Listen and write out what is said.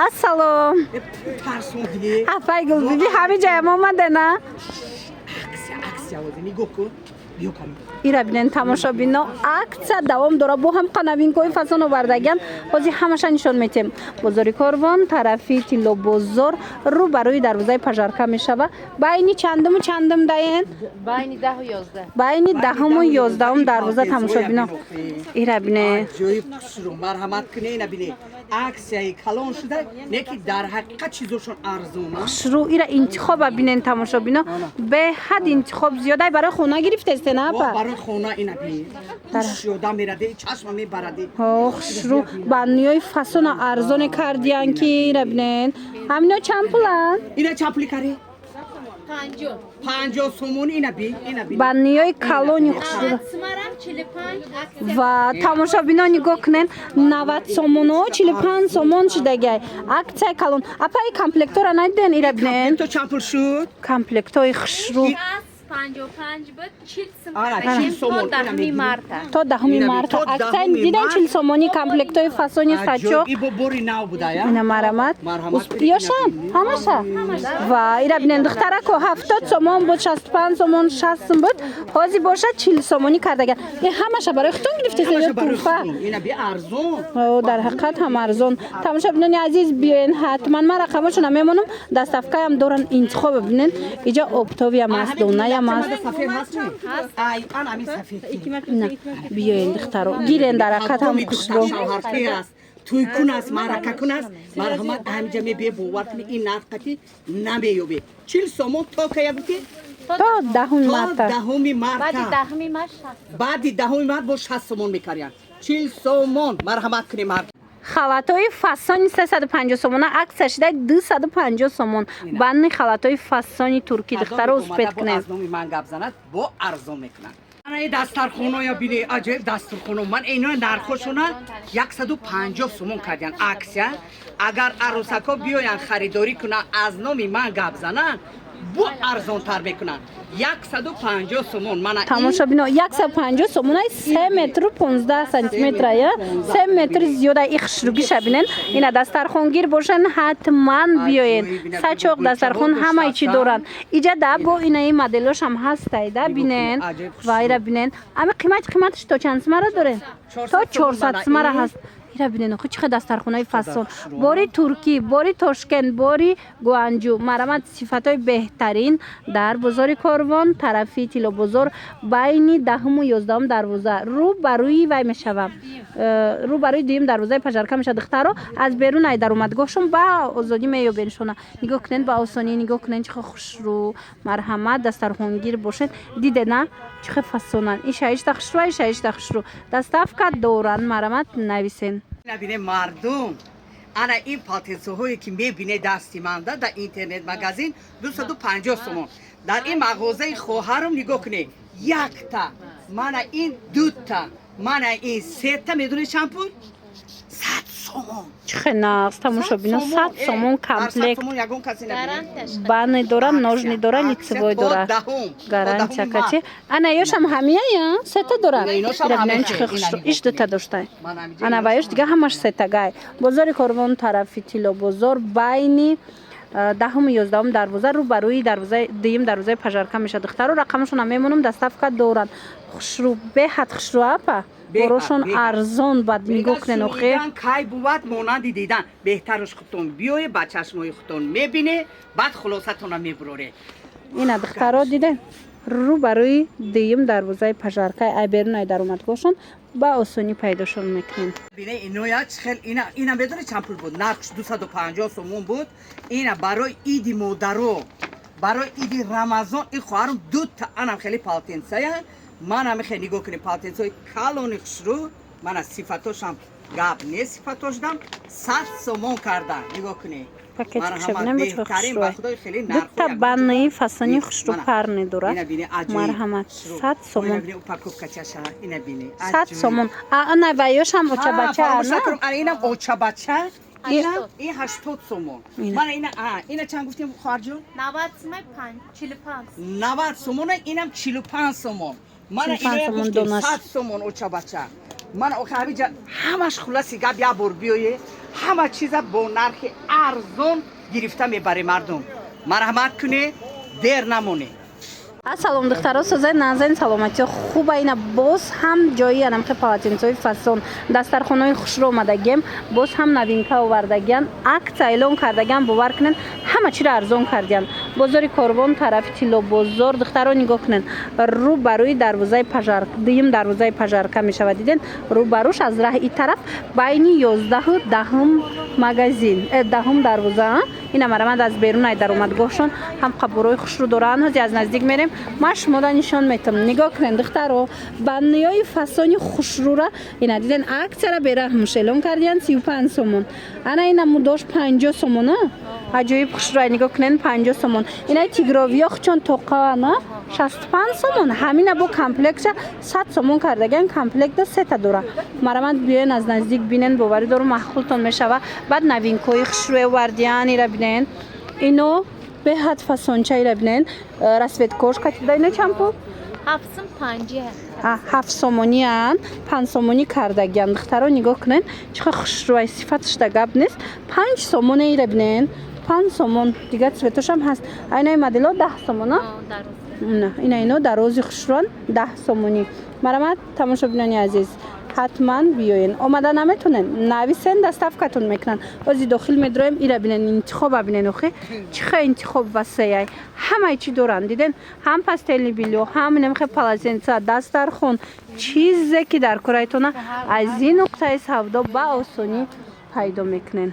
ассалом. ترسون دیگه افای گل بیبی همه جایم اومده نه؟ عکس آوازی نگاه کن بیا کنیم ایرا بینن تماشابینا акция давом дора бо ҳам қанавинкои фасон овардаган ҳозир ҳамаша нишон метем бозори корвон тарафи тилло бозор рӯ барои дарвозаи пажарка мешава байни чандуму чандум даен байни 10 و 11 байни 10-му 11-ум дарвоза тамошобино ира бине ҷои хушрӯ марҳамат кунӣ ина бинӣ аксияи калон шуда неки дар ҳақиқат чизошон арзон хушрӯ ира интихоба бинен тамошобино беҳад интихоб зиёдай барои хона гирифтесте на апа барои хона ина бинӣ шуда меради чашма мебаради хушрӯ банниёи фасона арзоне кардиян ки ира бинен ҳамино чанд пулан ина чанд пули карӣ 50 сомон ина би банниёи калони хушрӯ смарам 45 ва тамошобино нигоҳ кунен 90 сомоно 45 сомон шидагай аксияи калон апаи комплектора надиден ира бинен то чанд пул шуд комплектои хушрӯ 55 بود 40 آره، سوم 40 сомон, تا 10 марта то 10 марта то аксияи 10 диден 40 сомони комплектои фасони сачо и бо бори нав будая ина марамат ёшам ҳамаша ва ира бинен духтарако 70 сомон буд 65 сомон 60 сом буд ҳозир бошад 40 сомонӣ кардаган и ҳамаша барои хутон гирифтеса ё туҳфа ина би арзон о дар ҳақиқат ҳам арзон тамошобинони азиз биёен ҳатман ман рақамашона мемонам даставкаям доран интихоба бинен иҷо обтовиам аст донаям аст сафед ҳаст ай ан ами сафед на биёен духтаро гирен дар ҳақиқат ҳам хушро шавҳарки аст туйкун аст маъракакун аст марҳамат ҳамҷа мебе бовар кунӣ ин нарқати намеёбӣ 40 сомон то кая гуфтӣ то 10 марта 10 марта баъди 10 март баъди 10 март бо 60 сомон мекарян 40 сомон марҳамат кунӣ мард халатои фасони 350 сомона аксия шида 250 сомон банни халатои фасони туркӣ духтаро успед кунем аз номи ман гап занад бо арзон мекунад ана ин дастархоноя бини аҷоиб дастархоно ман ино нархошона 150 сомон кардян аксия агар арӯсако биёян харидорӣ кунанд аз номи ман гап зананд бо арзонтар мекунанд 150 сомон мана тамошобино 150 сомонаи 3 метру 15 сантиметра я 3 метр зиёда и хушругиша бинен ина дастархонгир бошан ҳатман биёен сачоқ дастархон ҳамаи чӣ доранд иҷа да бо инаи моделошам ҳастай да бинен ва ира бинен ами қиматаш то чанд сумара дорен то 400 сумара ҳаст ира бинен охи чӣ қадar дастархонаи фасон бори туркӣ бори тошкент бори гуанҷу марамат сифатҳои беҳтарин дар бозори корвон тарафи тилло бозор байни 10-му 11-ум дарвоза рӯ ба рӯи вай мешавам рӯ ба рӯи дуюм дарвозаи пажарка мешава духтаро аз берун ай даромадгоҳшон ба озодӣ меёбеншона нигоҳ кунед ба осонӣ нигоҳ кунед чӣ қадar хушрӯ марҳамат дастархонгир бошед диде на чӣ қадar фасонан ин шаишта хушрӯ ин шаишта хушрӯ доставка доранд марамат нависен набине мардум ана ин потенсияҳое ки мебине дасти манда дар интернет магазин 250 сомон дар ин мағозаи хоҳарам нигоҳ кунед якта мана ин дута мана ин сета медонед чанд пул 100 сомон чӣ қадar нағз тамошобино 100 сомон комплект ягон касе набинед бани дора ножни дора лицевой дора гарантия качи ана ёшам ҳамияя сета дора бинен чӣ қадar хушрӯ иш дута доштай ана ва ёш дига ҳамаш сетагай бозори корвон тарафи тилло бозор байни 10-му 11-ум дарвоза рӯ ба рӯи дарвозаи дуюм дарвозаи пажарка меша духтаро рақамашона мемонам доставка доранд хушрӯ беҳад хушрӯ апа борошон арзон бад нигоҳ кунен охи кай бувад монанди дидан беҳтараш худтон биёе ба чашмои худтон мебине баъд хулосатона мебуроре ина духтаро диден рӯ ба рӯи дуюм дарвозаи пажарка ай берун ай даромадгоҳшон ба осонӣ пайдошон мекунем бина иноя чихел ина медони чанд пул буд нархш 250 сомон буд ина барои иди модаро барои иди рамазон ин хоҳарам дута анам хеле потенсия манам мехе нигоҳ кунед потенсияи калони хушрӯ мана сифатошам гап не сифатош дам 100 сомон карда нигоҳ кунед дута баннаи фасони хушрӯ парни дора марҳамат 100 сомон 100 сомон ана ва ёшам очабача инам очабача ин 80 сомон мана ина чанд гуфтем хоҳарҷон 90 сомон инам 45 сомон мана ина 100 сомон очабача من آخه جان همش خلاصی گپ یا بار بیایه همه چیزا با نرخ ارزان گرفته میبره مردم مرحمت کنه دیر نمونه Ассалом духтаро созай назен саломати хуба ина боз ҳам ҷои анамхи палатинсои фасон дастархонои хушро омадагем боз ҳам навинка овардагиан акция эълон кардагиан бовар кунен ҳама чиро арзон кардиан бозори корвон тарафи тилло бозор духтаро нигоҳ кунен рӯ ба рӯи дарвозаи пажар дуюм дарвозаи пажарка мешавад диден рӯ ба рӯш аз раҳи и тараф байни 11-у 10-ум магазин 10-ум дарвоза ина марамад аз берун даромадгоҳшон ҳам қабурои хушрӯ доранд ҳози аз наздик мерем ман шуморо нишон метам нигоҳ кунед духтаро банияи фасони хушрӯра ина диден аксияра бераҳмуш эълон кардиян 35 сомон ана ина мудош 50 сомон аҷоиб хушрӯа нигоҳ кунед 50 сомон инаи тигровиё чон тоқана 65 сомон ҳамина бо комплектша 100 сомон кардаган комплекта сета дора марамад биёен аз наздик бинен боварӣ дору маҳқултон мешава баъд навинкои хушрӯе вардиан ира бинен ино беҳад фасонча ира бинен расветкошка да ино чанд пул 7 сомониан 5 сомонӣ кардагиан духтаро нигоҳ кунен чихо хушрӯаи сифаташда гап нест 5 сомоне ира бинен 5 сомон дига цветошам ҳаст айнаи модело 10 сомона ина ино дарози хушрӯан 10 сомонӣ марамад тамошобинони азиз ҳатман биёен омада наметонен нависен доставкатон мекунанд ози дохил медроем ира бинен интихоба бинен охе чихо интихоб васеяй ҳамаи чӣ доранд диден ҳам пастелни билё ҳам немхе паласенца дастархон чизе ки дар корайтона аз ин нуқтаи савдо ба осонӣ пайдо мекунен